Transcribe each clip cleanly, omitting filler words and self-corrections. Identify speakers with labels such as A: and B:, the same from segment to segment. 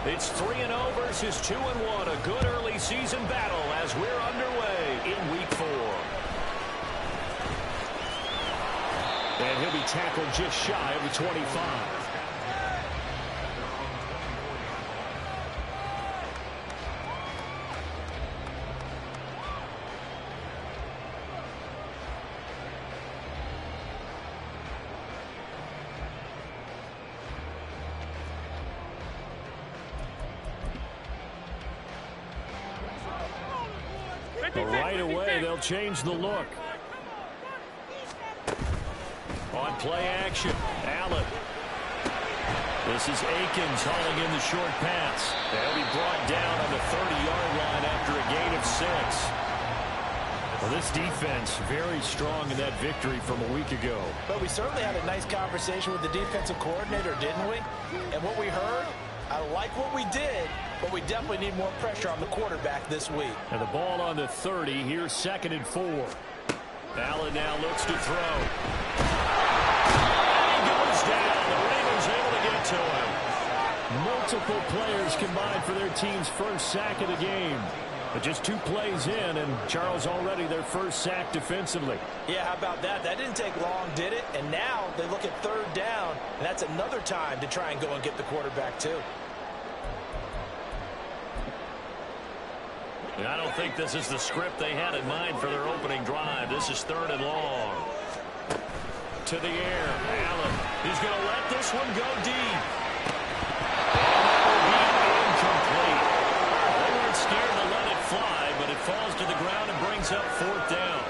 A: It's 3-0 versus 2-1. A good early season battle as we're underway in Week 4. And he'll be tackled just shy of the 25. But right away, they'll change the look. On play action, Allen. This is Akins hauling in the short pass. They'll be brought down on the 30-yard line after a gain of 6. Well, this defense very strong in that victory from a week ago.
B: But we certainly had a nice conversation with the defensive coordinator, didn't we? And what we heard, I like what we did, but we definitely need more pressure on the quarterback this week.
A: And the ball on the 30. Here's 2nd and 4. Allen now looks to throw. And he goes down. The Ravens able to get to him. Multiple players combined for their team's first sack of the game. But just 2 plays in, and Charles already their first sack defensively.
B: Yeah, how about that? That didn't take long, did it? And now they look at 3rd down, and that's another time to try and go and get the quarterback too.
A: I don't think this is the script they had in mind for their opening drive. This is 3rd and long. To the air, Allen. He's going to let this one go deep. And that will be incomplete. They weren't scared to let it fly, but it falls to the ground and brings up 4th down.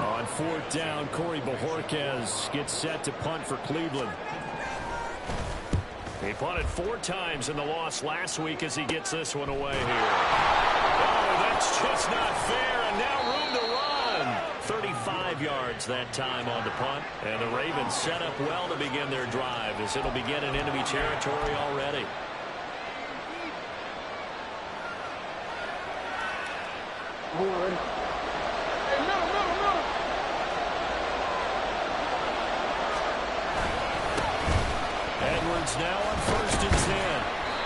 A: On 4th down, Corey Bojorquez gets set to punt for Cleveland. He punted 4 times in the loss last week as he gets this one away here. Oh, that's just not fair, and now room to run. 35 yards that time on the punt. And the Ravens set up well to begin their drive as it'll begin in enemy territory already. Edwards now on 1st and 10.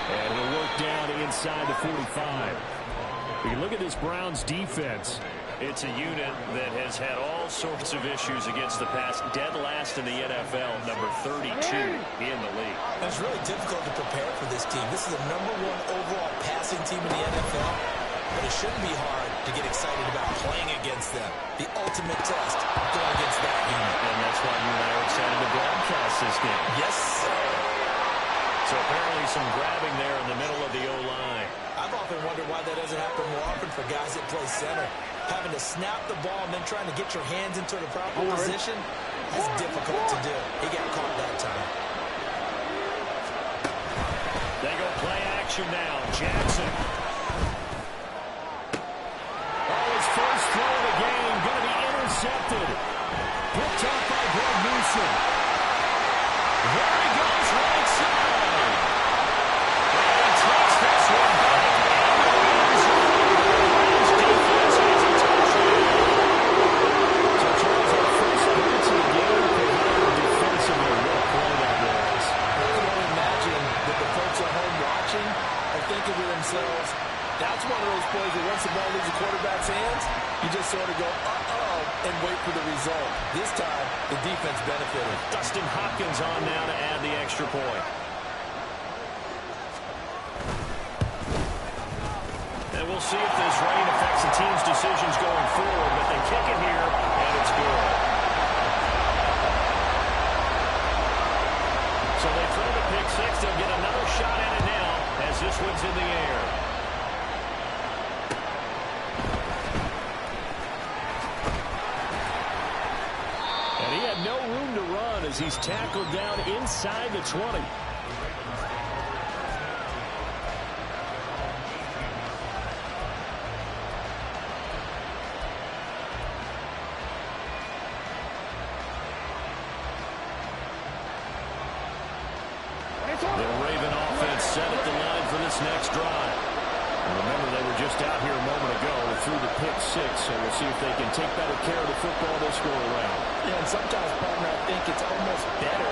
A: And it'll work down inside the 45. You look at this Browns defense. It's a unit that has had all sorts of issues against the pass. Dead last in the NFL, number 32 in the league.
B: It's really difficult to prepare for this team. This is the number 1 overall passing team in the NFL. But it shouldn't be hard to get excited about playing against them. The ultimate test going against that unit.
A: And that's why you and I are excited to broadcast this game.
B: Yes, sir.
A: So apparently some grabbing there in the middle of the O-line.
B: I've often wondered why that doesn't happen more often for guys that play center. Having to snap the ball and then trying to get your hands into the proper position, that's difficult to do. He got caught that time.
A: They go play action now. Jackson. His first throw of the game going to be intercepted. Picked up by Greg Newsom. There he goes, right side. And he takes this one back. His defense has a touchdown. So Charles, our first points of the game provided defensively. What a play that was.
B: I can only imagine that the folks at home watching are thinking to themselves, that's one of those plays where once the ball leaves the quarterback's hands, you just sort of go, uh-oh, and wait for the result. This time, the defense benefited.
A: Dustin Hopkins on now to add the extra point. And we'll see if this rain affects the team's decisions going forward, but they kick it here, and it's good. So they throw the pick 6. They'll get another shot at it now as this one's in the air. No room to run as he's tackled down inside the 20. The Raven offense set at the line for this next drive. And remember, they were just out here a moment ago through the pick 6, so we'll see if they can take better care of the football this go around.
B: Yeah, and sometimes, partner, I think it's almost better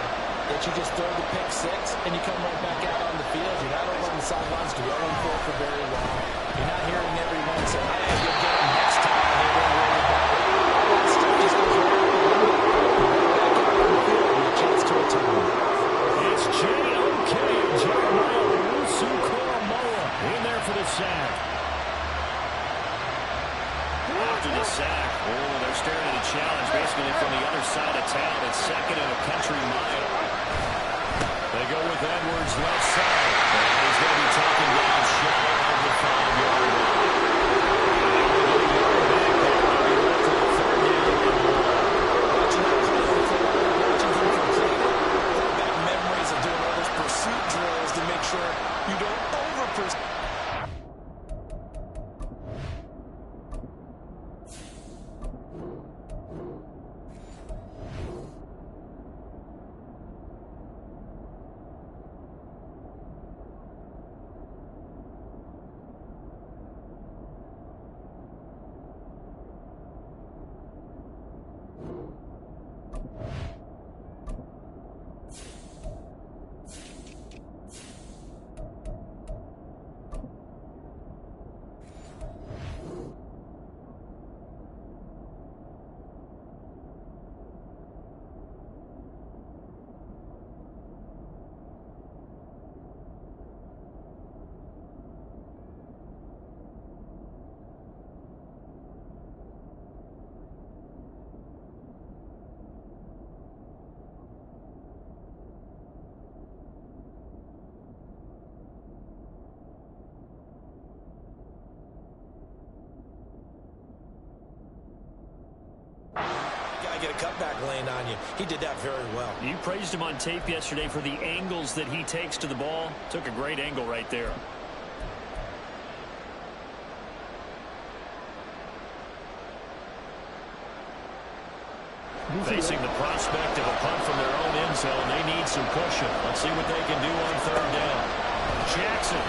B: if that you just throw the pick six and you come right back out on the field. You're not over on the sidelines dwelling for very long. You're not hearing everyone say, hey, you'll get him next time. They don't worry about it. All that stuff just goes right out the window. You're back out on the field with a chance to atone.
A: It's J.O.K. Jeremiah Owusu-Koramoah in there for the sack. After the sack, they're staring at a challenge basically from the other side of town. It's second and a country mile. They go with Edwards left side. And he's going to be taken down shy of the 5-yard line.
B: Watching that play unfold, watching him complete it, brought back memories of doing all those pursuit drills to make sure you don't over-pursue. Get a cutback lane on you. He did that very well.
A: You praised him on tape yesterday for the angles that he takes to the ball. Took a great angle right there. Facing the prospect of a punt from their own end zone, they need some pushing. Let's see what they can do on third down. Jackson.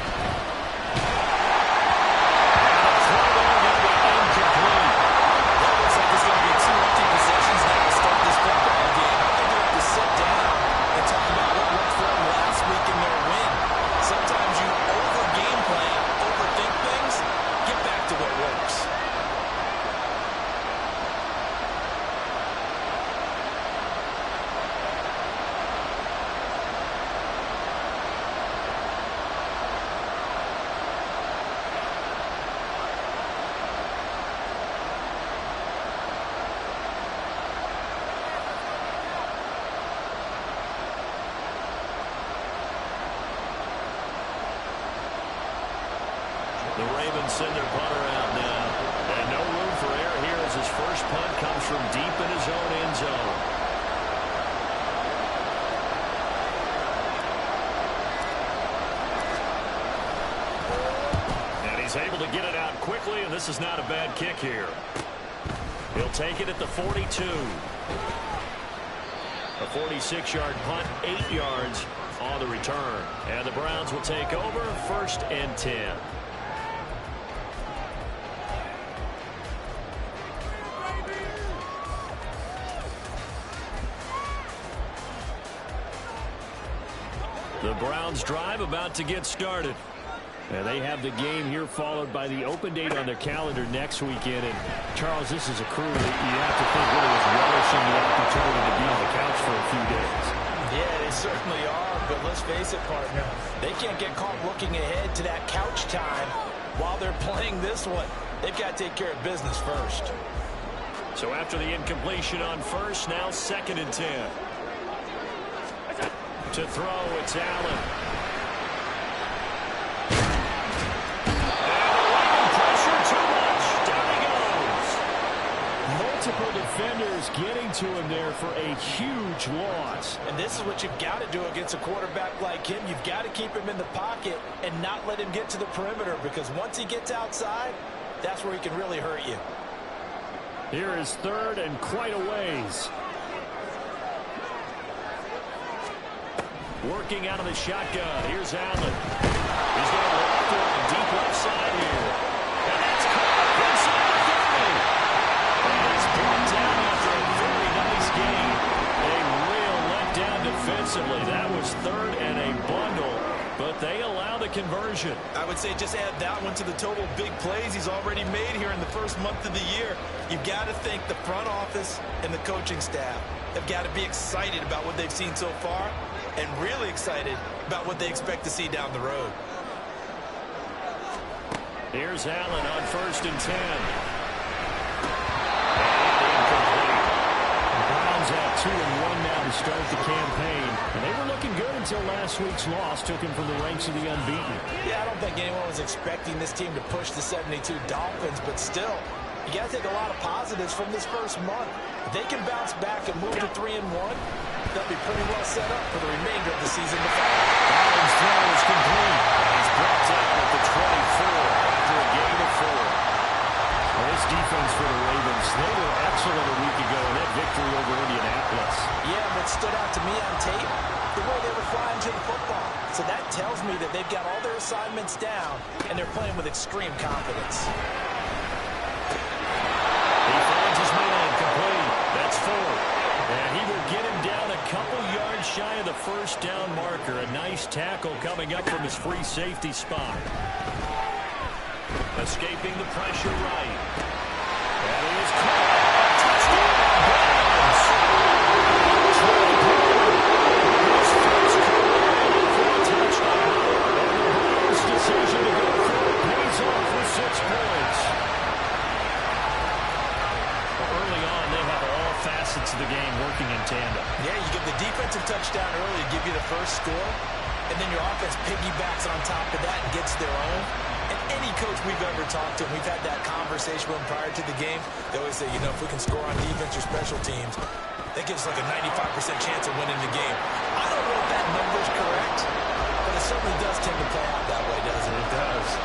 A: The Ravens send their punter out now. And no room for error here as his first punt comes from deep in his own end zone. And he's able to get it out quickly, and this is not a bad kick here. He'll take it at the 42. A 46-yard punt, 8 yards on the return. And the Browns will take over, 1st and 10. The Browns drive about to get started. And they have the game here followed by the open date on their calendar next weekend. And Charles, this is a crew that you have to think really is relishing the opportunity to be on the couch for a few days.
B: Yeah, they certainly are. But let's face it, partner, they can't get caught looking ahead to that couch time while they're playing this one. They've got to take care of business first.
A: So after the incompletion on first, now 2nd and 10. To throw, it's Allen. And avoiding pressure too much. Down he goes. Multiple defenders getting to him there for a huge loss.
B: And this is what you've got to do against a quarterback like him. You've got to keep him in the pocket and not let him get to the perimeter, because once he gets outside, that's where he can really hurt you.
A: Here is 3rd and quite a ways. Working out of the shotgun. Here's Allen. He's going to walk to the deep left side here. And that's caught inside the 30. And he's brought down after a very nice game. A real letdown defensively. That was third and a bundle, but they allow the conversion.
B: I would say just add that one to the total big plays he's already made here in the first month of the year. You've got to think the front office and the coaching staff have got to be excited about what they've seen so far and really excited about what they expect to see down the road.
A: Here's Allen on 1st and 10. At 2-1 now to start the campaign. And they were looking good until last week's loss took him from the ranks of the unbeaten.
B: Yeah, I don't think anyone was expecting this team to push the 72 Dolphins, but still, you got to take a lot of positives from this first month. If they can bounce back and move to 3-1, they'll be pretty well set up for the remainder of the season to follow.
A: Allen's throw is complete. He's brought down at the 24 after a gain of 4. This defense for the Ravens, they were excellent a week ago in that victory over Indianapolis.
B: Yeah, what stood out to me on tape, the way they were flying to the football. So that tells me that they've got all their assignments down, and they're playing with extreme confidence.
A: He finds his man complete. That's 4. And he will get him down a couple yards shy of the first down marker. A nice tackle coming up from his free safety spot. Escaping the pressure right. That is caught. Touchdown, Browns. His first career for a touchdown. And the Browns' decision to go for it pays off with 6 points. Early on, they have all facets of the game working in tandem.
B: Yeah, you get the defensive touchdown early to give you the first score, and then your offense piggybacks on top of that and gets their own. And any coach we've ever talked to, we've had that conversation with them prior to the game. They always say, you know, if we can score on defense or special teams, that gives us like a 95% chance of winning the game. I don't know if that number's correct, but it certainly does tend to play out that way, doesn't it?
A: It does.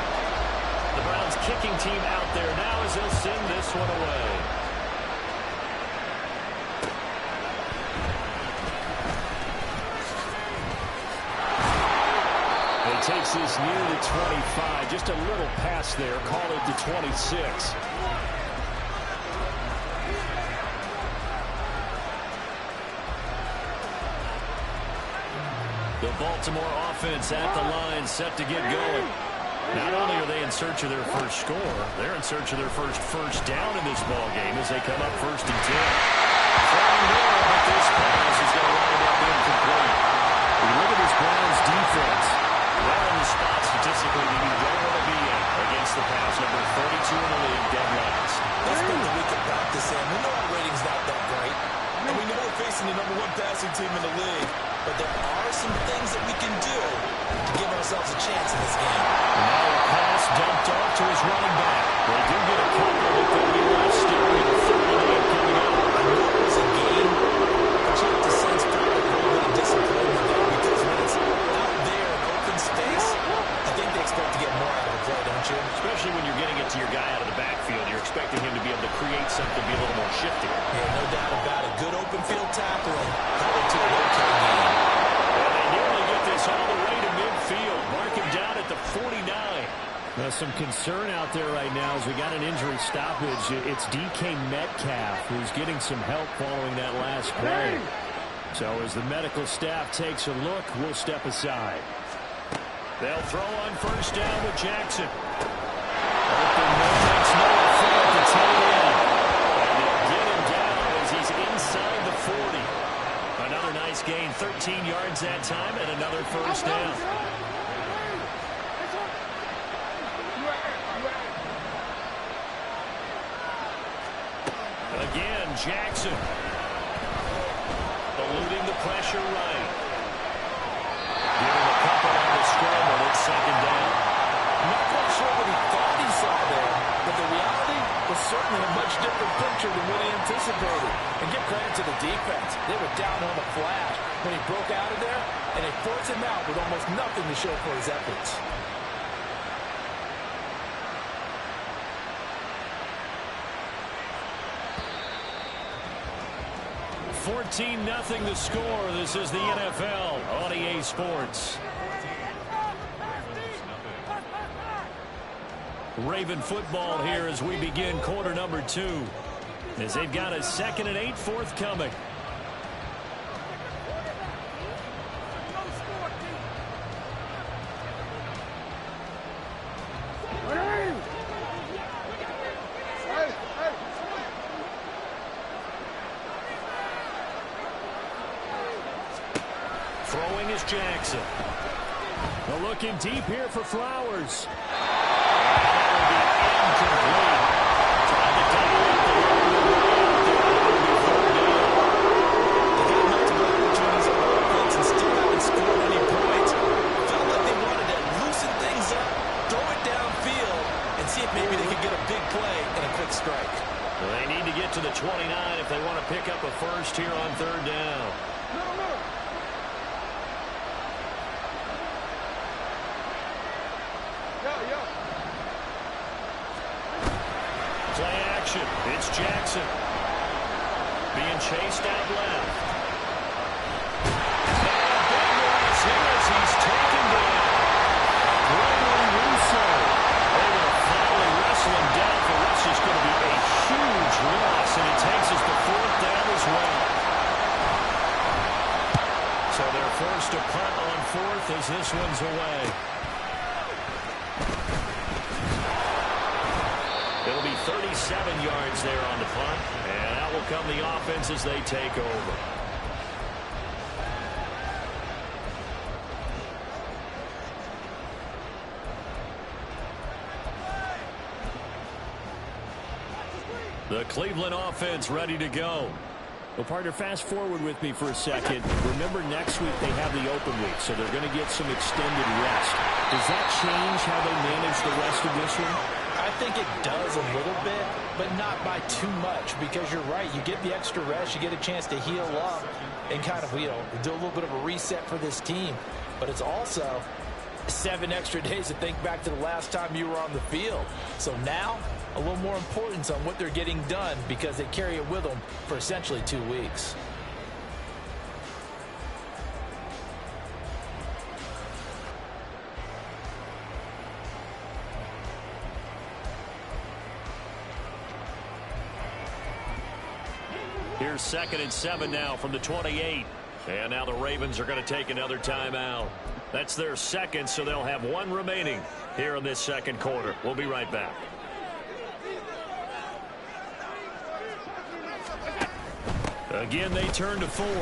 A: The Browns kicking team out there now as they'll send this one away. Takes this near the 25. Just a little pass there. Call it the 26. The Baltimore offense at the line, set to get going. Not only are they in search of their first score, they're in search of their first down in this ball game as they come up 1st and 10. Throwing there, but this pass is going to wind up incomplete. When you look at this Browns defense, they're in the spot statistically that you don't want to be in against the pass, number 32 in the league, dead last.
B: Let's spend the week of practice in. We know our rating's not that great, and we know we're facing the number 1 passing team in the league, but there are some things that we can do to give ourselves a chance in this game.
A: Now a pass dumped off to his running back. They do get a couple, but they'll be left staring at 38 coming up.
B: I know it was a game, but you have to sense probably a little bit of disappointment there because when it's out there in open space, I think they expect to get more out of the play, don't you?
A: Especially when you're getting it to your guy out of the backfield. You're expecting him to be able to create something, be a little more shifty.
B: Yeah, no doubt about it. Good open field tackling. Headed to an okay game.
A: And they nearly get this all the way to midfield. Mark him down at the 49. Now, some concern out there right now as we got an injury stoppage. It's DK Metcalf who's getting some help following that last play. So as the medical staff takes a look, we'll step aside. They'll throw on 1st down with Jackson. Open moments, no effect to tight end. And they'll get him down as he's inside the 40. Another nice gain, 13 yards that time, and another 1st down. Again, Jackson. Eluding the pressure right. Giving a couple on the scramble. It's 2nd down.
B: Not quite sure what he thought he saw there, but the reality was certainly a much different picture than what he anticipated. And give credit to the defense. They were down on the flash when he broke out of there, and they forced him out with almost nothing to show for his efforts.
A: 14-0 the score. This is the NFL on EA Sports. Raven football here as we begin quarter number 2. As they've got a 2nd and 8 forthcoming. Throwing is Jackson.
C: Well, looking deep here for Flowers.
B: Maybe they could get a big play and a quick strike.
A: They need to get to the 29 if they want to pick up a first here on third down. Play action. It's Jackson. Being chased out left. And he's taken down. Wrestling down for what's just going to be a huge loss, and it takes us to fourth down as well. So they're forced to punt on fourth as this one's away. It'll be 37 yards there on the punt, and out will come the offense as they take over. The Cleveland offense ready to go.
C: Well, partner, fast forward with me for a second. Remember, next week they have the open week, so they're going to get some extended rest. Does that change how they manage the rest of this one?
D: I think it does a little bit, but not by too much, because you're right. You get the extra rest, you get a chance to heal up and kind of, do a little bit of a reset for this team. But it's also 7 extra days to think back to the last time you were on the field. So now, a little more importance on what they're getting done because they carry it with them for essentially 2 weeks.
A: Here's 2nd and 7 now from the 28. And now the Ravens are going to take another timeout. That's their second, so they'll have 1 remaining here in this second quarter. We'll be right back. Again, they turn to Ford. And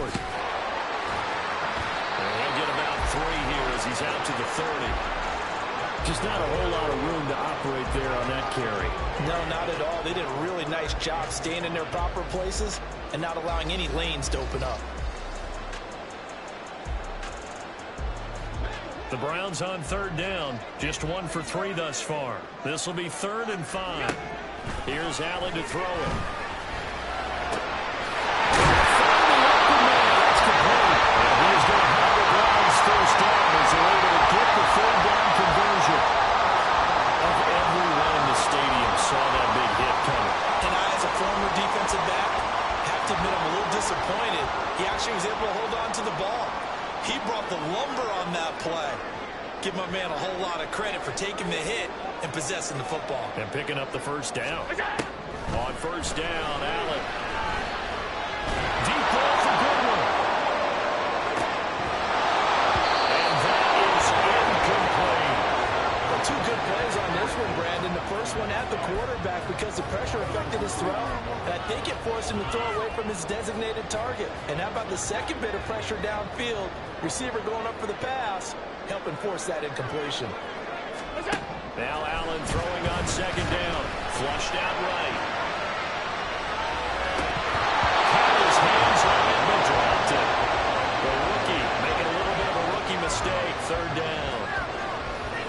A: he'll get about 3 here as he's out to the 30.
C: Just not a whole lot of room to operate there on that carry.
D: No, not at all. They did a really nice job staying in their proper places and not allowing any lanes to open up.
A: The Browns on third down. Just 1 for 3 thus far. This will be 3rd and 5. Here's Allen to throw it. First down as they're able to get the 3rd down conversion. Of everyone in the stadium saw that big hit coming.
D: And I, as a former defensive back, have to admit I'm a little disappointed. He actually was able to hold on to the ball. He brought the lumber on that play. Give my man a whole lot of credit for taking the hit and possessing the football.
A: And picking up the first down. On first down, Allen. Deep ball for Goodwin.
D: Two good plays on this one, Brandon. The first one at the quarterback because the pressure affected his throw. And I think it forced him to throw away from his designated target. And how about the second bit of pressure downfield? Receiver going up for the pass, helping force that incompletion.
A: Now Allen throwing on 2nd down. Flushed out right. Had his hands on it, but dropped it. The rookie making a little bit of a rookie mistake. 3rd down.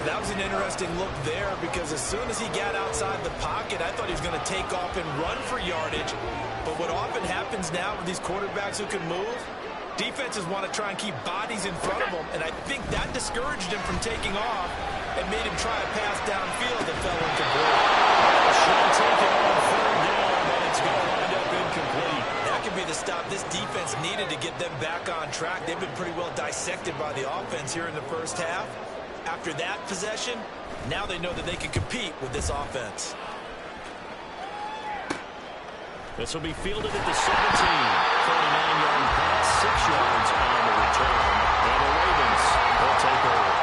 D: That was an interesting look there because as soon as he got outside the pocket, I thought he was going to take off and run for yardage. But what often happens now with these quarterbacks who can move, defenses want to try and keep bodies in front of them, and I think that discouraged him from taking off and made him try a pass downfield that fell incomplete.
A: Should take it on 3rd down, but it's going to wind up incomplete.
D: That could be the stop this defense needed to get them back on track. They've been pretty well dissected by the offense here in the first half. After that possession, now they know that they can compete with this offense.
A: This will be fielded at the 17. 39-yard pass, 6 yards on the return. And the Ravens will take over.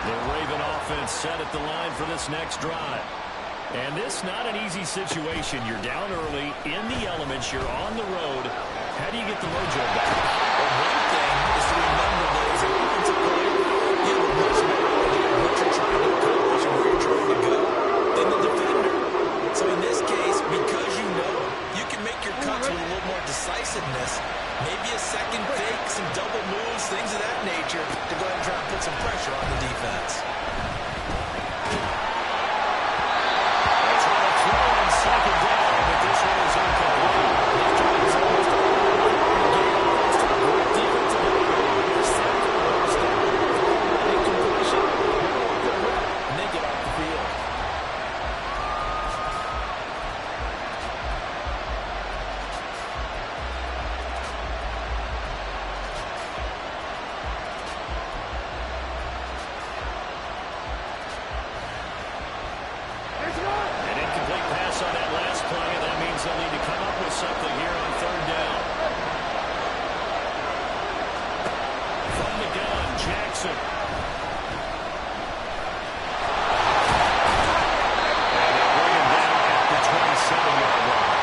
A: The Raven offense set at the line for this next drive.
C: And this not an easy situation. You're down early, in the elements, you're on the road. How do you get the mojo back?
D: Well, one thing is to remember that as an offensive player, you have a much better idea of what you're trying to accomplish and where you're trying to go than the defender. So in this case, because you know you can make your cuts with a little more decisiveness, maybe a second fake, some double moves, things of that nature to go ahead and try and put some pressure on the defense.
A: Second down, but this one is incomplete. This drive is almost over. Defensive line. Sack the first down. Incompletion.
D: And they get off the field.
A: An incomplete pass on that last play, and that means they'll need to come up with something here on third down. From the gun, Jackson. And they'll bring him down at the 27-yard line.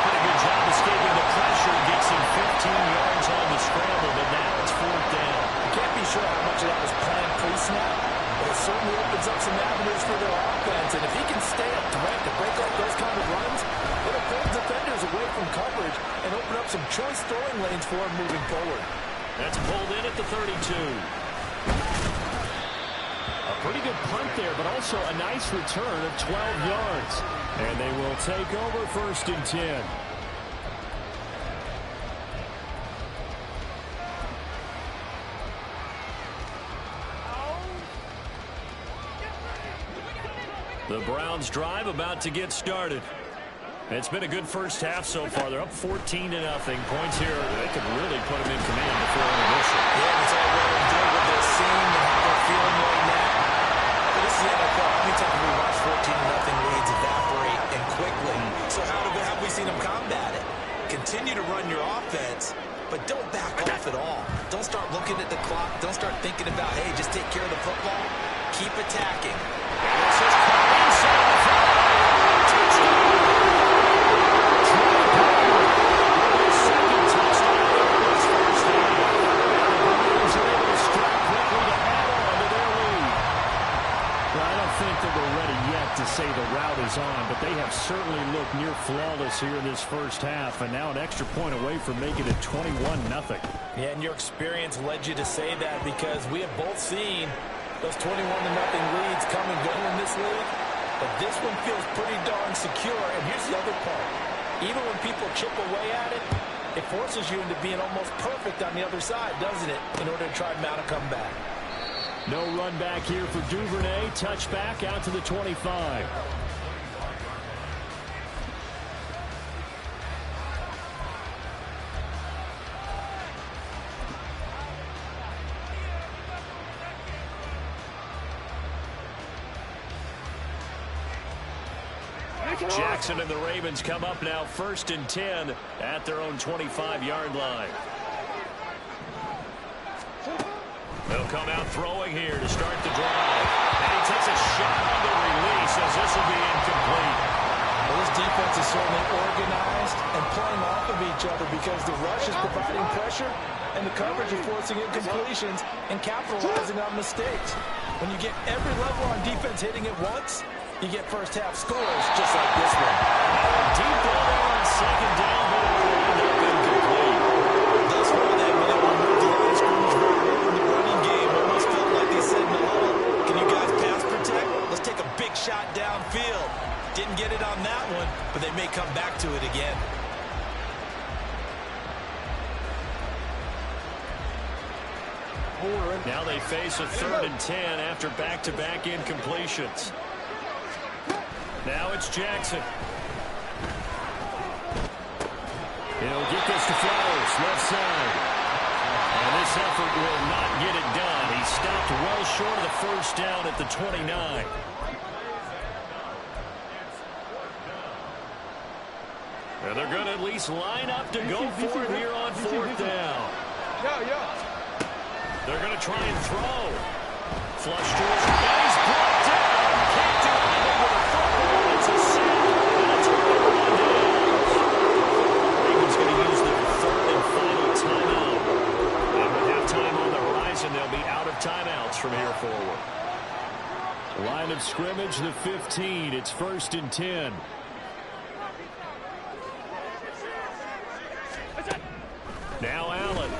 A: Pretty good job escaping the pressure. Gets him 15 yards on the scramble, but now it's fourth down.
B: You can't be sure how much of that was planned pre-snap, but it certainly opens up some avenues for their offense. And if he can stay up direct and break up those kind of runs, it'll pull defenders away from coverage and open up some choice throwing lanes for him moving forward.
A: That's pulled in at the 32.
C: A pretty good punt there, but also a nice return of 12 yards. And they will take over first and 10.
A: The Browns drive about to get started. It's been a good first half so far. They're up 14-0. Points here, they could really put them in command before intermission.
D: Yeah, it's all well and good what they're seeing and how they're feeling right now. But this is the NFL. How many times have we watched 14-0 leads evaporate and quickly? So how have we seen them combat it? Continue to run your offense, but don't back off at all. Don't start looking at the clock. Don't start thinking about, hey, just take care of the football. Keep attacking.
A: This is caught inside the 5. Touchdown. Second touchdown of this first half. And the Browns are able to strike quickly to add on to their lead.
C: Well, I don't think that we're ready yet to say the route is on, but they have certainly looked near flawless here in this first half, and now an extra point away from making it 21-0.
D: Yeah, and your experience led you to say that because we have both seen those 21-0 leads come and go in this league. But this one feels pretty darn secure. And here's the other part. Even when people chip away at it, it forces you into being almost perfect on the other side, doesn't it, in order to try and mount a comeback.
C: No run back here for Duvernay. Touchback out to the 25.
A: Jackson and the Ravens come up now first and 10 at their own 25-yard line. They'll come out throwing here to start the drive. And he takes a shot on the release as this will be incomplete.
D: Well, this defense is certainly organized and playing off of each other because the rush is providing pressure and the coverage is forcing incompletions and capitalizing on mistakes. When you get every level on defense hitting at once, you get first half scores just like this one.
A: Deep ball there on second down, but it will end up incomplete.
D: Thus far, they haven't been able to move the line of scrimmage very well in the running game. Almost felt like they said in the huddle, can you guys pass protect? Let's take a big shot downfield. Didn't get it on that one, but they may come back to it again.
A: Now they face a 3rd and 10 after back-to-back incompletions. Now it's Jackson. He'll get this to Flowers, left side. And this effort will not get it done. He stopped well short of the first down at the 29. And they're going to at least line up to go for it here on 4th down. They're going to try and throw. Flush to his right. He's brought down. Can't do anything with a football. It's a
C: of scrimmage, the 15. It's 1st and 10. Now Allen.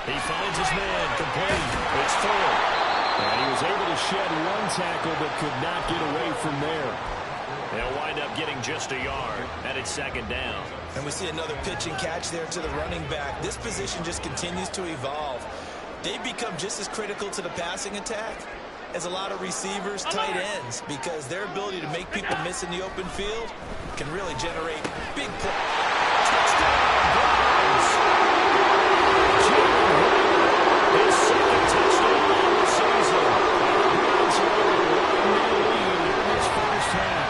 C: He finds his man, complete. It's full. And he was able to shed one tackle but could not get away from there. They'll wind up getting just a yard, and it's 2nd down.
D: And we see another pitch and catch there to the running back. This position just continues to evolve. They become just as critical to the passing attack as a lot of receivers, tight ends, because their ability to make people miss in the open field can really generate big plays. Touchdown, Browns!
A: His 2nd touchdown of the season. Browns are in a 1-0 lead in this first half.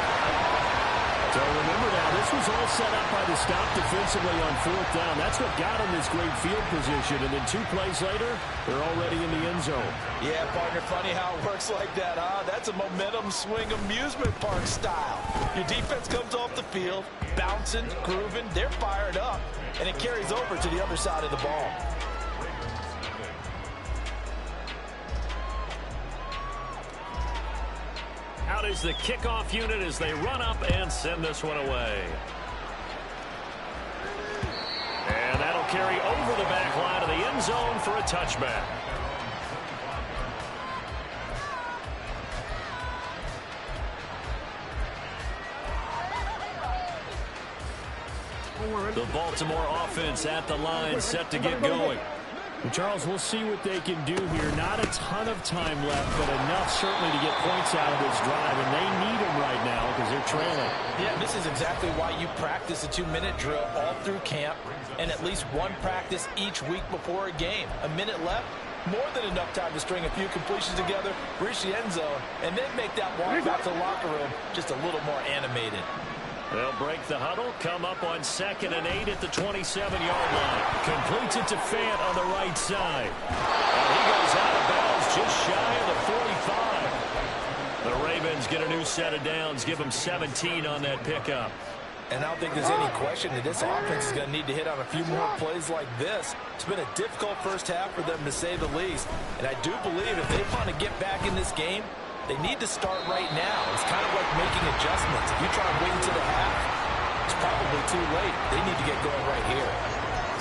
C: So remember now, this was all set up by the stop defensively on 4th down. That's what got them this great field position. And then 2 plays later, they're already in the end zone.
D: Yeah, partner, funny how it works like that, huh? That's a momentum swing amusement park style. Your defense comes off the field, bouncing, grooving, they're fired up, and it carries over to the other side of the ball.
A: Out is the kickoff unit as they run up and send this one away. And that'll carry over the back line of the end zone for a touchback. The Baltimore offense at the line, set to get going.
C: And Charles, we'll see what they can do here. Not a ton of time left, but enough certainly to get points out of this drive. And they need them right now because they're trailing.
D: Yeah, this is exactly why you practice a 2-minute drill all through camp and at least one practice each week before a game. A minute left, more than enough time to string a few completions together, reach the end zone, and then make that walk back to the locker room just a little more animated.
A: They'll break the huddle, come up on 2nd and 8 at the 27-yard line. Completes it to Fant on the right side. And he goes out of bounds just shy of the 45. The Ravens get a new set of downs, give them 17 on that pickup.
D: And I don't think there's any question that this offense is going to need to hit on a few more plays like this. It's been a difficult first half for them, to say the least. And I do believe if they want to get back in this game, they need to start right now. It's kind of like making adjustments. If you try and wait until the half, it's probably too late. They need to get going right here.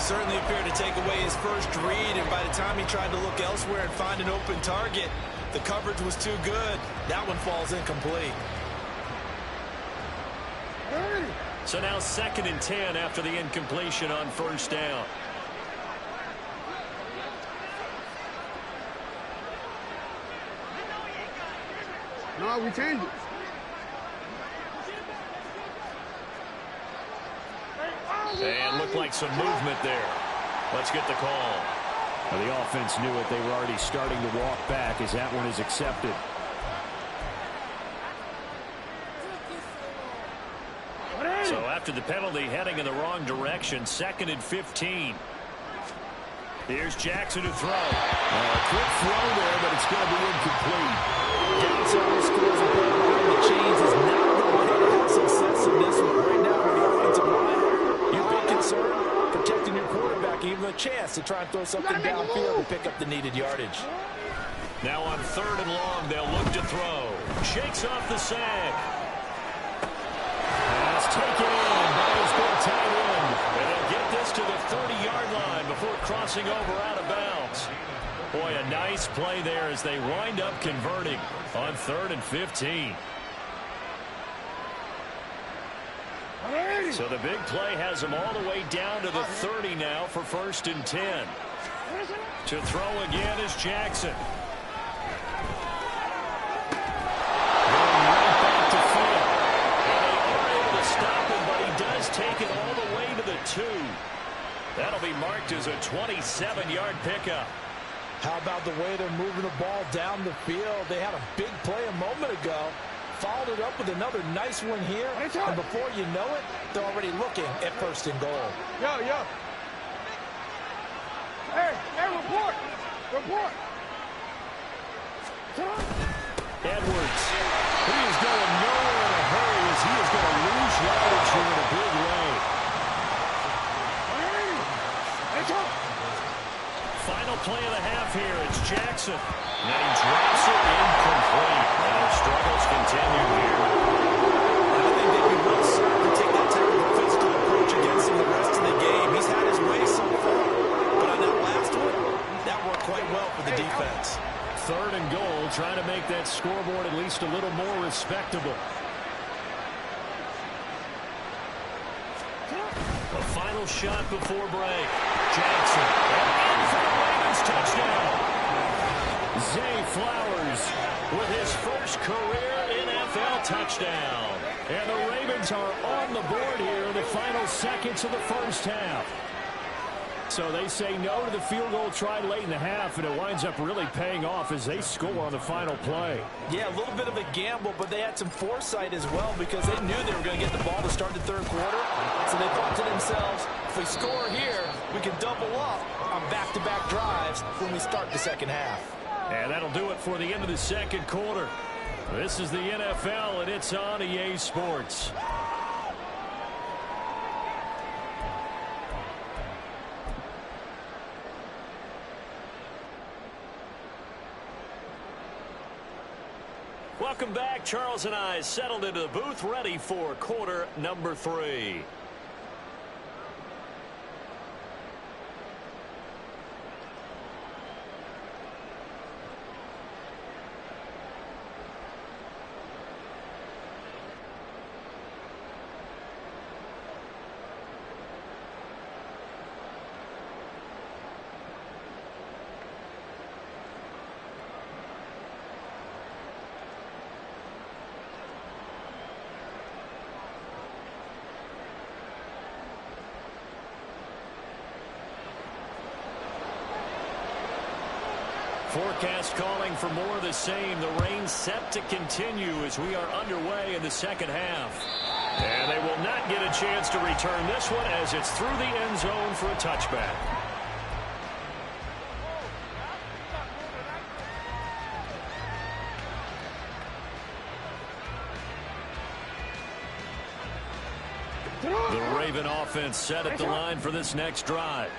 D: Certainly appeared to take away his first read, and by the time he tried to look elsewhere and find an open target, the coverage was too good. That one falls incomplete.
A: So now 2nd and 10 after the incompletion on 1st down.
E: No, we changed it.
A: And looked like some movement there. Let's get the call.
C: Well, the offense knew it. They were already starting to walk back as that one is accepted.
A: So after the penalty, heading in the wrong direction, 2nd and 15. Here's Jackson to throw.
C: A quick throw there, but it's going to be incomplete.
D: Downside scores a play behind the chains is not going to have success in this one. Right now, with the offensive line, you've been concerned protecting your quarterback, even a chance to try and throw something downfield to pick up the needed yardage.
A: Now on 3rd and long, they'll look to throw. Shakes off the sack.
C: That's taken in by his big tight end.
A: And they'll get this to the 30-yard line before crossing over out of bounds. Boy, a nice play there as they wind up converting on 3rd and 15. So the big play has them all the way down to the 30 now for 1st and 10. To throw again is Jackson. Going right back to Fant. And they are able to stop him, but he does take it all the way to the 2. That'll be marked as a 27-yard pickup.
D: How about the way they're moving the ball down the field? They had a big play a moment ago. Followed it up with another nice one here. And before you know it, they're already looking at 1st and goal.
E: Yo. Hey, report.
A: Edwards. He is going nowhere in a hurry as he is going to lose yardage here in a big way. Final play of the half here. It's Jackson. And he drops it incomplete. And they'll struggle continue here.
D: I think they'd be well served to take that type of a physical approach against him the rest of the game. He's had his way so far, but on that last one, that worked quite well for the defense.
C: 3rd and goal, trying to make that scoreboard at least a little more respectable.
A: A final shot before break. Jackson. And for the Ravens touchdown.
C: Zay Flowers
A: With his first career NFL touchdown.
C: And the Ravens are on the board here in the final seconds of the first half. So they say no to the field goal tried late in the half, and it winds up really paying off as they score on the final play.
D: Yeah, a little bit of a gamble, but they had some foresight as well because they knew they were going to get the ball to start the 3rd quarter. So they thought to themselves, if we score here, we can double up on back-to-back drives when we start the 2nd half.
C: And that'll do it for the end of the 2nd quarter. This is the NFL, and it's on EA Sports.
A: Welcome back. Charles and I settled into the booth, ready for quarter number 3. Forecast calling for more of the same. The rain set to continue as we are underway in the 2nd half. And they will not get a chance to return this one as it's through the end zone for a touchback. The Raven offense set at the line for this next drive.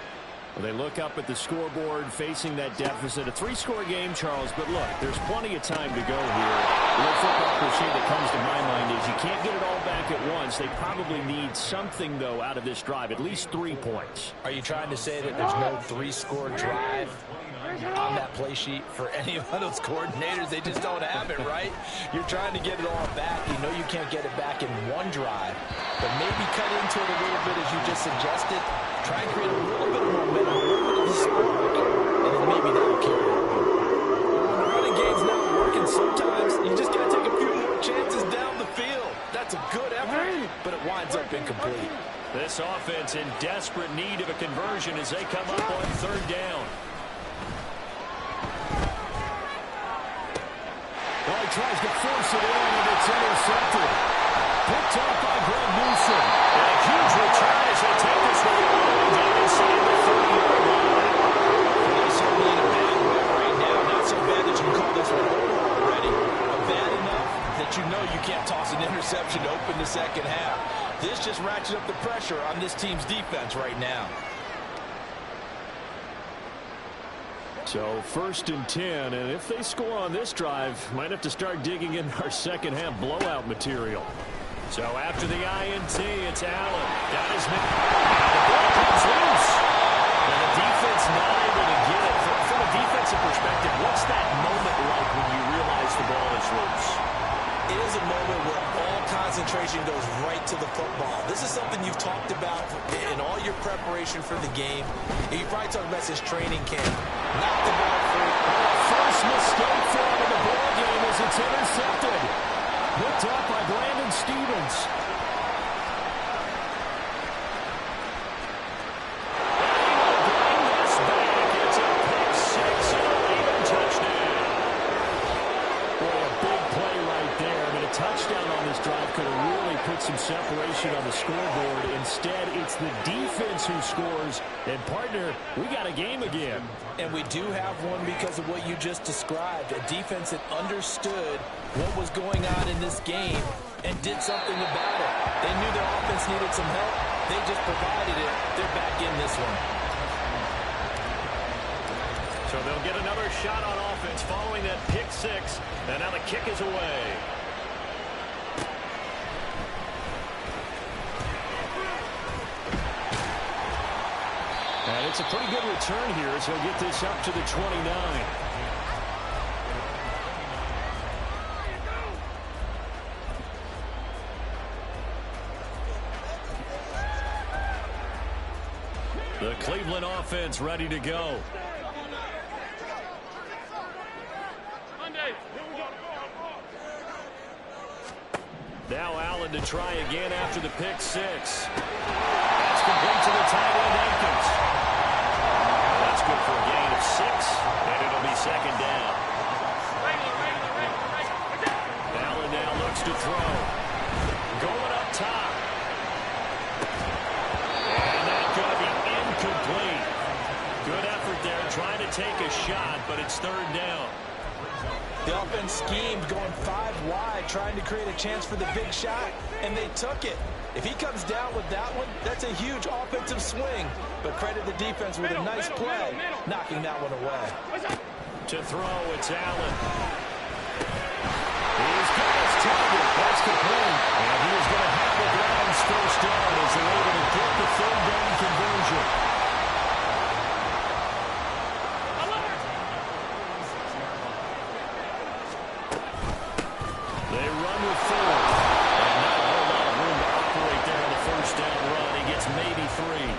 A: Well, they look up at the scoreboard facing that deficit. A 3-score game, Charles, but look, there's plenty of time to go here. The little football cliche that comes to my mind is you can't get it all back at once. They probably need something, though, out of this drive, at least 3 points.
D: Are you trying to say that there's no 3-score drive on that play sheet for any of those coordinators? They just don't have it, right? You're trying to get it all back. You know you can't get it back in one drive, but maybe cut into it a little bit as you just suggested. Try and create a little bit of momentum, a little bit of a spark, and then maybe that'll carry it. When the running game's not working, sometimes you just got to take a few more chances down the field. That's a good effort, but it winds up incomplete.
A: This offense in desperate need of a conversion as they come up on 3rd down.
C: Well, he tries to force it in, and it's intercepted. Picked off by Greg Newsom.
A: And a huge return as they take this one all the way down inside the 30-yard line.
D: They're certainly in a bad way right now. Not so bad that you can call this one over already, but bad enough that you know you can't toss an interception to open the 2nd half. This just ratchets up the pressure on this team's defense right now.
C: So 1st and 10, and if they score on this drive, might have to start digging in our 2nd half blowout material.
A: So after the INT, it's Allen. Got his man. The ball comes loose. And the defense not able to get it. From a defensive perspective, what's that moment like when you realize the ball is loose?
D: It is a moment where all concentration goes right to the football. This is something you've talked about in all your preparation for the game. And you probably talked about since training camp. Knock the ball free.
C: First mistake for him in the ball game as it's intercepted. Looked up by Brandon Stevens.
A: Touchdown on this drive could have really put some separation on the scoreboard. Instead, it's the defense who scores. And, partner, we got a game again.
D: And we do have one because of what you just described. A defense that understood what was going on in this game and did something about it. They knew their offense needed some help. They just provided it. They're back in this one.
A: So they'll get another shot on offense following that pick 6. And now the kick is away.
C: That's a pretty good return here as he'll get this up to the 29.
A: The Cleveland offense ready to go. Now Allen to try again after the pick six. That's complete to the tight end, Akins. That's good for a gain of 6, and it'll be second down. Allen now looks to throw. Going up top. And that's going to be incomplete. Good effort there trying to take a shot, but it's third down.
D: The offense schemed going 5 wide, trying to create a chance for the big shot, and they took it. If he comes down with that one, that's a huge offensive swing. But credit the defense with a nice play, knocking that one away.
A: To throw, it's Allen. He's got his target. That's complete. And he is going to have the Browns first down as they're able to get the third down conversion. They run with 4. And not a whole lot of room to operate there on the first down run. He gets maybe 3.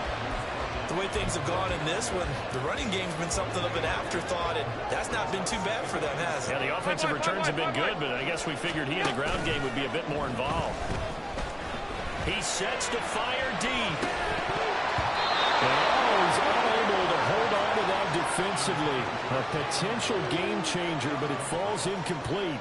D: The way things have gone in this one, the running game's been something of an afterthought, and that's not been too bad for them, has it?
A: Yeah, the offensive returns have been good, but I guess we figured he in the ground game would be a bit more involved. He sets to fire deep.
C: Oh, he's unable to hold on to that defensively. A potential game changer, but it falls incomplete.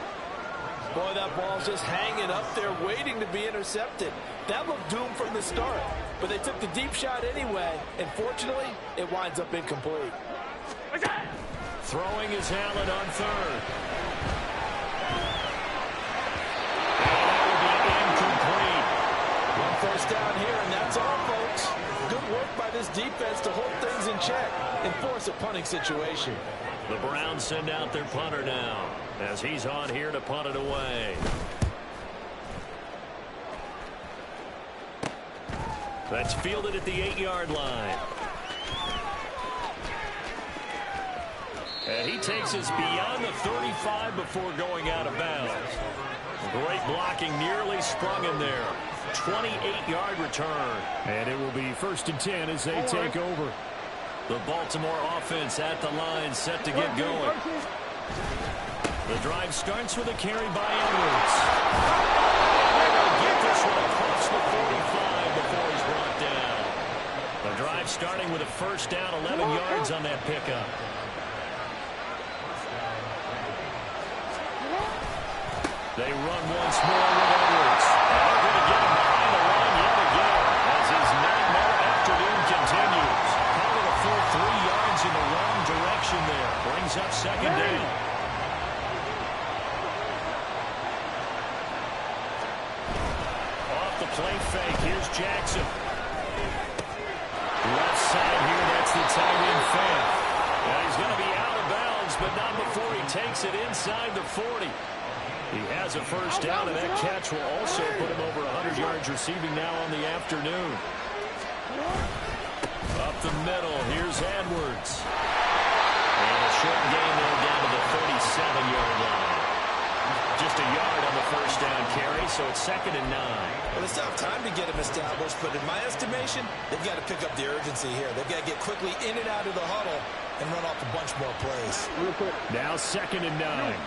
B: Boy, that ball's just hanging up there waiting to be intercepted. That looked doomed from the start, but they took the deep shot anyway, and fortunately, it winds up incomplete.
A: Throwing is Allen on third. And that will be incomplete.
B: One first down here, and that's all, folks. Good work by this defense to hold things in check and force a punting situation.
A: The Browns send out their punter now as he's on here to punt it away. That's fielded at the 8-yard line. And he takes us beyond the 35 before going out of bounds. Great blocking, nearly sprung him there. 28-yard return.
C: And it will be 1st and 10 as they take over.
A: The Baltimore offense at the line, set to get going. The drive starts with a carry by Edwards. They'll get this one across the 45 before he's brought down. The drive starting with a first down, 11 yards on that pickup. They run once more with Edwards. And they're going to get him behind the line yet again as his nightmare afternoon continues. Call it a full 3 yards in the wrong direction there. Brings up second down. Off the play fake, here's Jackson. Left side here, that's the tight end fake. And he's going to be out of bounds, but not before he takes it inside the 40. He has a first down, and that catch will also put him over 100 yards receiving now on the afternoon. Up the middle, here's Edwards. And a short gain there down to the 37-yard line. Just a yard on the first down carry, so it's 2nd and 9.
D: Well, they still have time to get him established, but in my estimation, they've got to pick up the urgency here. They've got to get quickly in and out of the huddle and run off a bunch more plays.
C: Now 2nd and 9.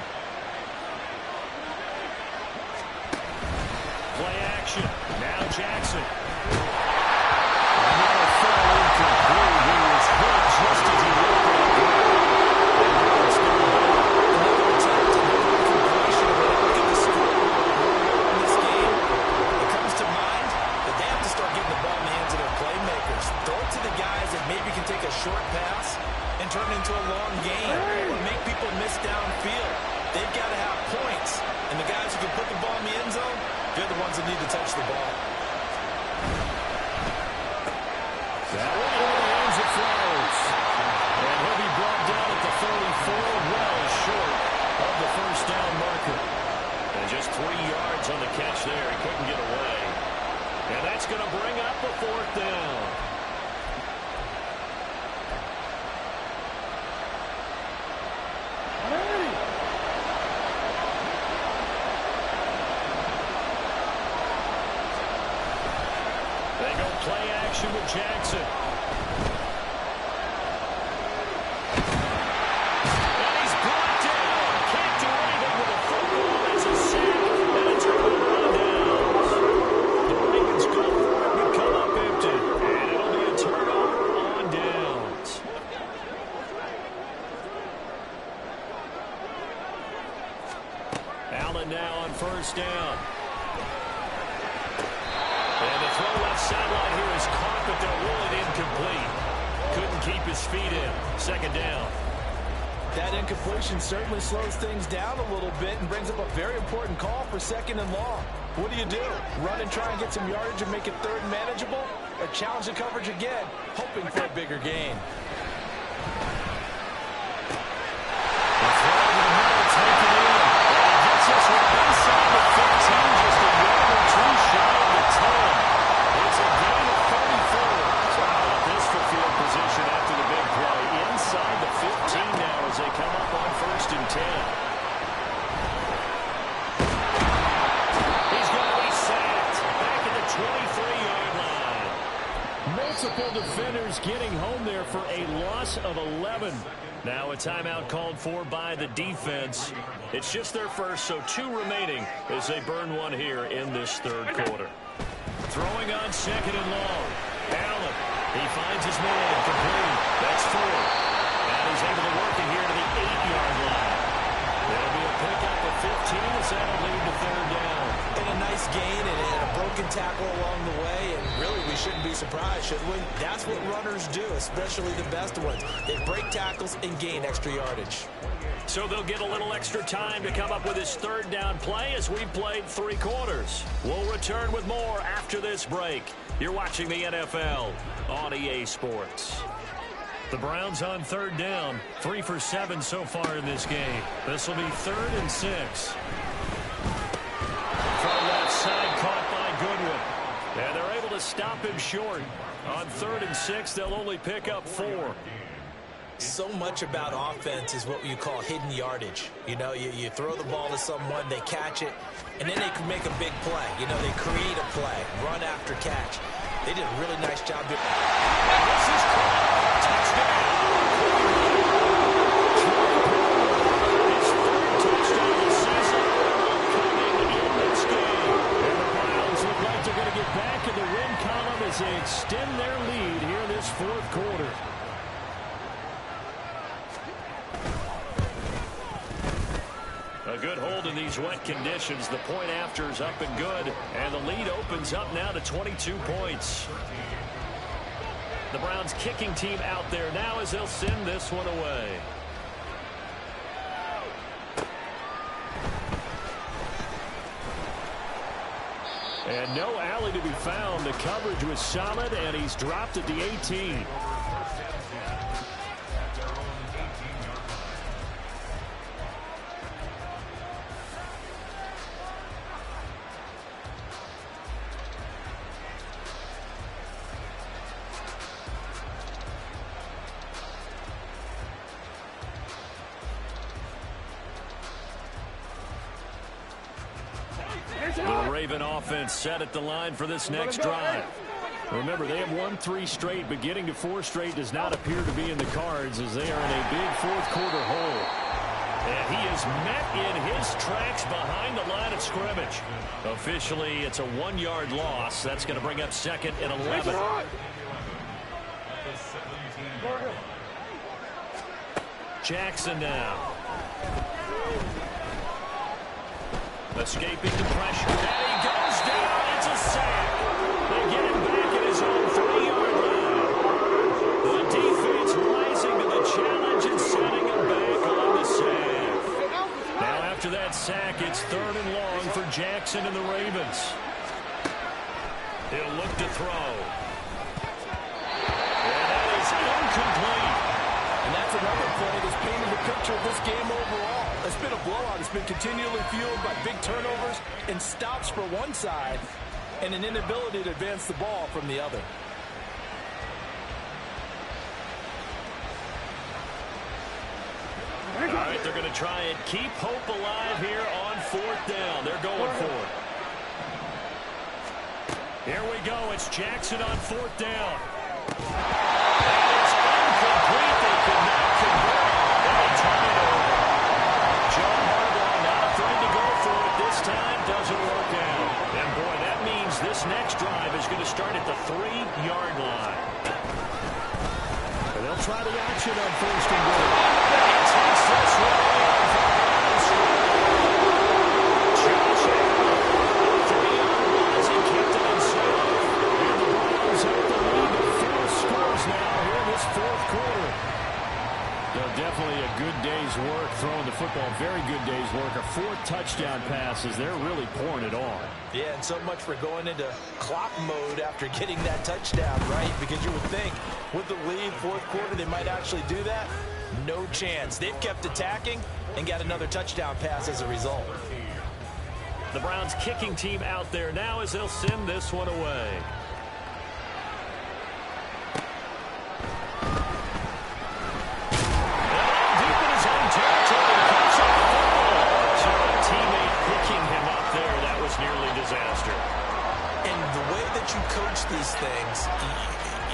A: Play action. Now Jackson. Another throw incomplete. He was hit just as he looked at it. And now it's going to be
D: another attempt to make a completion. When I look at the score in this game, it comes to mind that they have to start getting the ball in the hands of their playmakers. Throw it to the guys that maybe can take a short pass and turn it into a long game or make people miss downfield. They've got to have points. And the guys who can put the ball in the end zone, they're the ones that need to touch the ball.
A: That one in the hands of Flowers. And he'll be brought down at the 34, well short of the first down marker. And just 3 yards on the catch there. He couldn't get away. And that's going to bring up a 4th down. Play action with Jackson. And he's brought down. Can't do anything with a football. It's a sack and a turnover on downs. The Ravens go for it but come up empty. And it'll be a turnover on downs. Allen now on first down. And the throw left sideline here is caught, but they'll roll it incomplete. Couldn't keep his feet in. Second down.
D: That incompletion certainly slows things down a little bit and brings up a very important call for second and long. What do? Run and try and get some yardage and make it third and manageable? Or challenge the coverage again, hoping for a bigger gain?
A: The throw to the middle, taken in. And he gets us right inside the 15, just a yard or two shy of the 10. It's a gain of 34. So how about this for field position after the big play? Inside the 15 now as they come up on first and 10. He's going to be sacked back at the 23-yard line.
C: Multiple defenders getting home there for a loss of 11.
A: Now a timeout called for by the defense. It's just their first, so 2 remaining as they burn one here in this third quarter. Throwing on second and long. Allen, he finds his man, complete. That's 4. And he's able to work it here to the 8-yard line. That'll be a pickup of 15 as that'll lead to third down.
D: And a nice gain and a broken tackle along the way, and really we shouldn't be surprised, should we? That's what runners do, especially the best ones. They break tackles and gain extra yardage.
A: So they'll get a little extra time to come up with his third down play as we've played 3 quarters. We'll return with more after this break. You're watching the NFL on EA Sports. The Browns on third down, 3 for 7 so far in this game. This will be 3rd and 6. From left side, caught by Goodwin. And they're able to stop him short. On 3rd and 6, they'll only pick up 4.
D: So much about offense is what you call hidden yardage. You know, you throw the ball to someone, they catch it, and then they can make a big play. You know, they create a play, run after catch. They did a really nice job.
A: This is caught. Touchdown. His 3rd touchdown of the season coming in this game.
C: And the Browns look like they're going to get back in the win column as they extend their lead here in this 4th quarter.
A: A good hold in these wet conditions. The point after is up and good. And the lead opens up now to 22 points. The Browns kicking team out there now as they'll send this one away.
C: And no alley to be found. The coverage was solid, and he's dropped at the 18.
A: The Raven offense set at the line for this next drive.
C: Remember, they have won 3 straight, but getting to 4 straight does not appear to be in the cards as they are in a big 4th quarter hole.
A: And he is met in his tracks behind the line of scrimmage. Officially, it's a 1-yard loss. That's going to bring up 2nd and 11. Jackson now. Escaping the pressure. And he goes down. It's a sack. They get him back at his own 3-yard line. The defense rising to the challenge and setting him back on the sack. Now after that sack, it's 3rd and long for Jackson and the Ravens. He'll look to throw. And that is incomplete.
B: And that's another play that's painted the picture of this game overall. It's been a blowout. It's been continually fueled by big turnovers and stops for one side and an inability to advance the ball from the other.
A: All right, they're going to try and keep hope alive here on 4th down. They're going for it. Here we go. It's Jackson on 4th down. And it's incomplete. They could not convert. They turn it over. John Harbaugh not afraid to go for it. This time doesn't work out. And, boy, that means this next drive is going to start at the 3-yard line. And they'll try the action on 1st and goal. He takes this one in for the Browns. Josh Allen, 3-yard line as he kept it himself. And the Browns have the lead to 4 scores now here in this 4th quarter. Definitely a good day's work throwing the football. Very good day's work. 4 touchdown passes. They're really pouring it on.
D: Yeah, and so much for going into clock mode after getting that touchdown, right? Because you would think with the lead, 4th quarter, they might actually do that. No chance. They've kept attacking and got another touchdown pass as a result.
A: The Browns kicking team out there now as they'll send this one away. Nearly disaster.
D: And the way that you coach these things,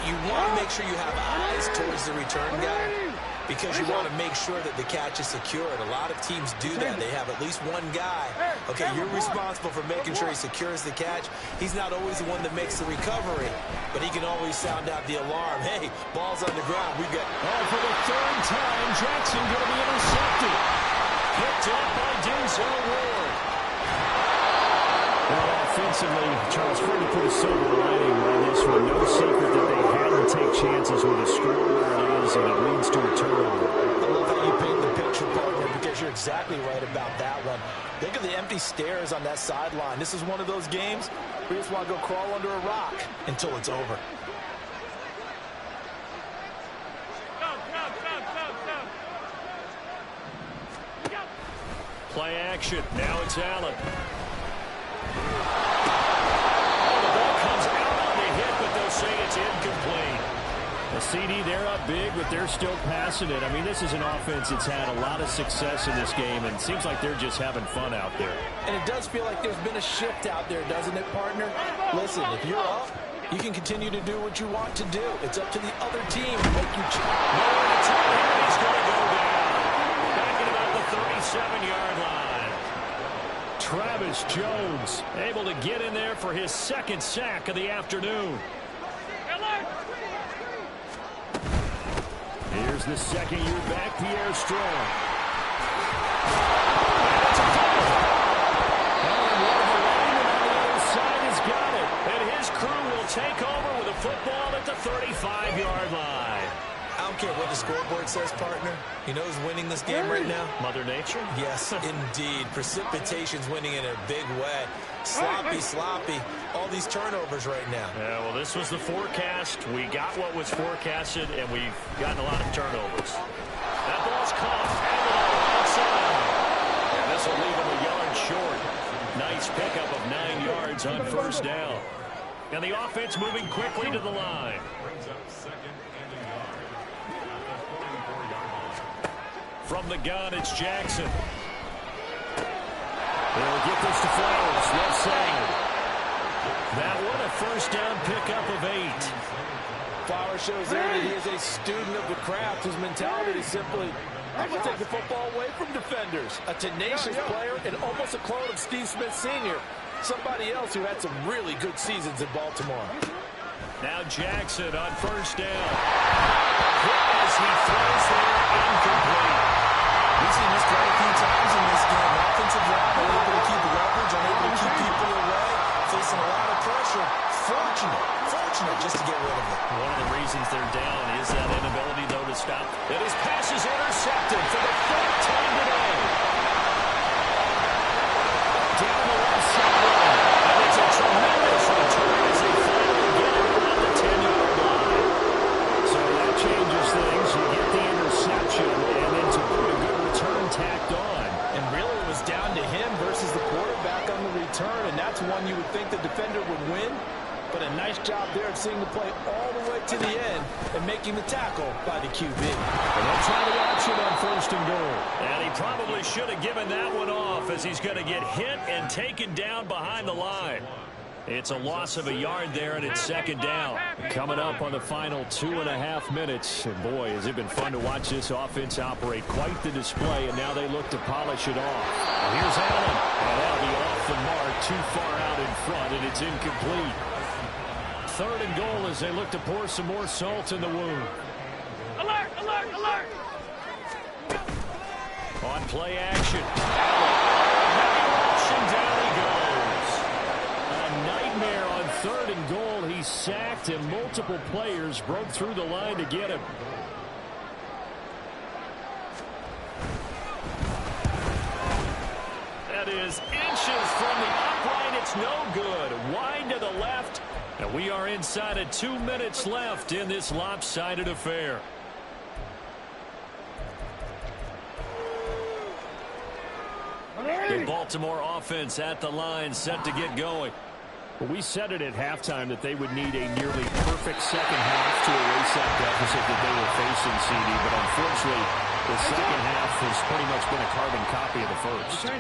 D: you want to make sure you have eyes towards the return guy because you want to make sure that the catch is secured. A lot of teams do that. They have at least one guy. Okay, you're responsible for making sure he secures the catch. He's not always the one that makes the recovery, but he can always sound out the alarm. Hey, ball's on the ground. We got...
A: Oh, for the 3rd time, Jackson going to be intercepted. Picked up by Denzel Ward. Well, offensively, Charles, Freddie put a silver lining on this one. No secret that they had to take chances with a score where it is, and it leads to a turnover.
D: I love how you paint the picture, partner, because you're exactly right about that one. Look at the empty stairs on that sideline. This is one of those games where you just want to go crawl under a rock until it's over.
A: Play action. Now it's Allen. Oh, the ball comes out on the hit, but they'll say it's incomplete.
C: A CD, they're up big, but they're still passing it. I mean, this is an offense that's had a lot of success in this game, and it seems like they're just having fun out there.
D: And it does feel like there's been a shift out there, doesn't it, partner? Listen, if you're up, you can continue to do what you want to do. It's up to the other team to make you
A: nowhere to turn, and he's going to go down. Back at about the 37-yard line.
C: Travis Jones able to get in there for his 2nd sack of the afternoon. Here's the 2nd-year back, Pierre Strong.
A: That's a foul. And one of the linemen on the other side has got it. And his crew will take over with a football at the 35-yard line.
D: I don't care what the scoreboard says, partner. You know who's winning this game right now?
A: Mother Nature?
D: Yes, indeed. Precipitation's winning in a big way. Sloppy. All these turnovers right now.
A: Yeah, well, this was the forecast. We got what was forecasted, and we've gotten a lot of turnovers. That ball's caught. And this will leave him a yard short. Nice pickup of 9 yards on 1st down. And the offense moving quickly to the line. From the gun, it's Jackson. They'll get this to Flowers, left side. That one a 1st down pickup of 8.
D: Flowers shows there that he is a student of the craft. His mentality is simply, I'm going to take the football away from defenders. A tenacious player and almost a clone of Steve Smith Sr., somebody else who had some really good seasons in Baltimore.
A: Now Jackson on 1st down. Hit as he throws there, incomplete.
B: We've seen this quite a few times in this game. Offensive line unable to keep leverage, unable to keep people away, facing a lot of pressure. Fortunate just to get rid of it.
A: One of the reasons they're down is that inability, though, to stop. And his pass is intercepted for the 3rd time today. Down the left sideline. And it's a tremendous return as they finally get it around the 10-yard line.
C: So that changes things. You get the interception, and then to put a good return tacked on.
D: And really it was down to him versus the quarterback on the return, and that's one you would think the defender would win. But a nice job there of seeing the play all the way to the end and making the tackle by the QB.
C: And they'll try the option on 1st and goal.
A: And he probably should have given that one off as he's going to get hit and taken down behind the line.
C: It's a loss of a yard there, and it's second down. Coming up on the final 2.5 minutes. And boy, has it been fun to watch this offense operate. Quite the display, and now they look to polish it off. Here's Allen. And that'll be off the mark, too far out in front, and it's incomplete. Third and goal as they look to pour some more salt in the wound.
E: Alert, alert, alert!
C: On play action. Allen. Down he goes. A nightmare on third and goal. He's sacked, and multiple players broke through the line to get him. That is inches from the upright. It's no good. Wide to the left. And we are inside of 2 minutes left in this lopsided affair. The Baltimore offense at the line, set to get going. Well, we said it at halftime that they would need a nearly perfect second half to erase that deficit that they were facing, CD. But unfortunately, the second half has pretty much been a carbon copy of the first.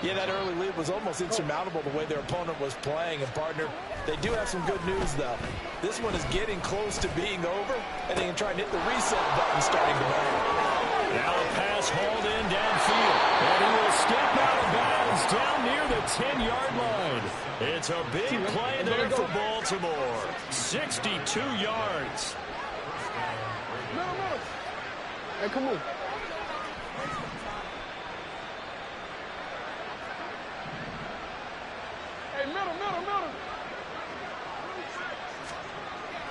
D: Yeah, that early lead was almost insurmountable the way their opponent was playing. And, partner, they do have some good news, though. This one is getting close to being over, and they can try and hit the reset button starting to land.
C: Now a pass hauled in downfield. And he will step out of bounds down near the 10-yard line. It's a big play there for Baltimore. 62 yards.
E: No. Hey, come on. Hey, middle.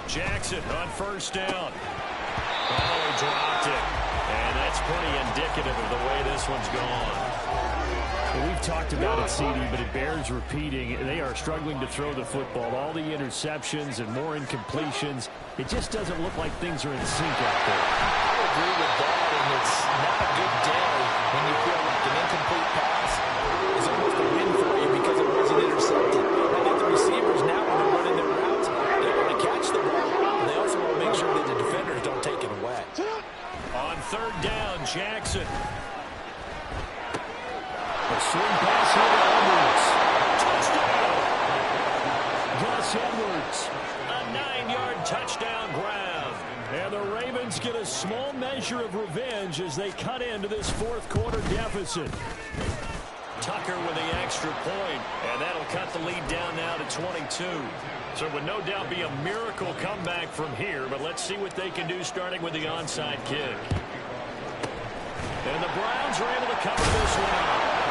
C: Jackson on first down. Oh, he dropped it. And that's pretty indicative of the way this one's gone. Well, we've talked about it, CD, but it bears repeating. They are struggling to throw the football. All the interceptions and more incompletions. It just doesn't look like things are in sync out there.
D: I agree with that, and it's not a good day when you feel like an incomplete pass is almost a win for you because it wasn't intercepted. I think the receivers now, when they're running their routes, they want to catch the ball, and they also want to make sure that the defenders don't take it away.
C: On third down, Jackson. A swing pass here to Edwards. Touchdown. Gus Edwards. A 9-yard touchdown grab. And the Ravens get a small measure of revenge as they cut into this fourth quarter deficit. Tucker with the extra point, and that'll cut the lead down now to 22. So it would no doubt be a miracle comeback from here, but let's see what they can do starting with the onside kick. And the Browns are able to cover this one up.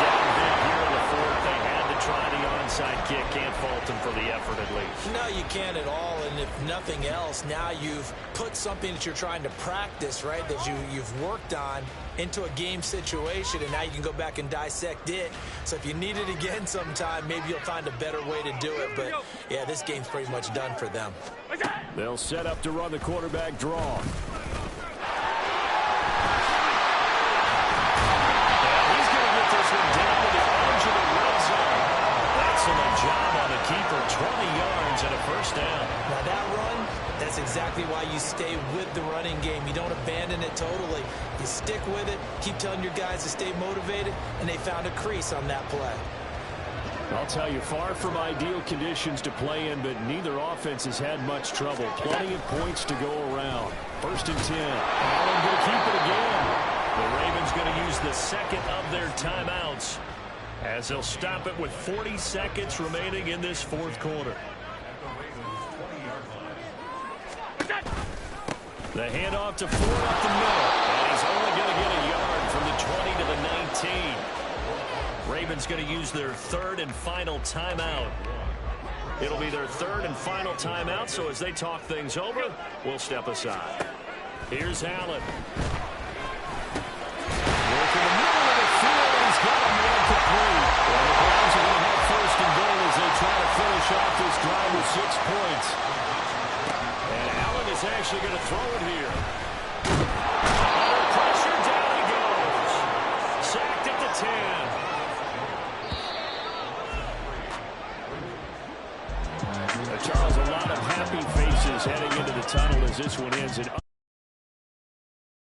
C: Down big here in the fourth. They had to try the onside kick. Can't fault them for the effort at least.
D: No, you can't at all, and if nothing else, now you've put something that you're trying to practice, right, that you've worked on into a game situation, and now you can go back and dissect it. So if you need it again sometime, maybe you'll find a better way to do it. But, yeah, this game's pretty much done for them.
C: They'll set up to run the quarterback draw. Job on the keeper, 20 yards and a first down.
D: Now that run, that's exactly why you stay with the running game. You don't abandon it totally. You stick with it, keep telling your guys to stay motivated, and they found a crease on that play.
C: I'll tell you, far from ideal conditions to play in, but neither offense has had much trouble. Plenty of points to go around. First and 10. Allen going to keep it again. The Ravens going to use the second of their timeouts, as they'll stop it with 40 seconds remaining in this fourth quarter. The handoff to Ford up the middle. And he's only going to get a yard from the 20 to the 19. Ravens going to use their third and final timeout. It'll be their third and final timeout, so as they talk things over, we'll step aside. Here's Allen. Working the middle of the field, he's got him incomplete. Well, the Browns are going to have first and goal as they try to finish off this drive with 6 points. And Allen is actually going to throw it here. Under pressure, down he goes. Sacked at the 10. Charles, a lot of happy faces heading into the tunnel as this one ends. An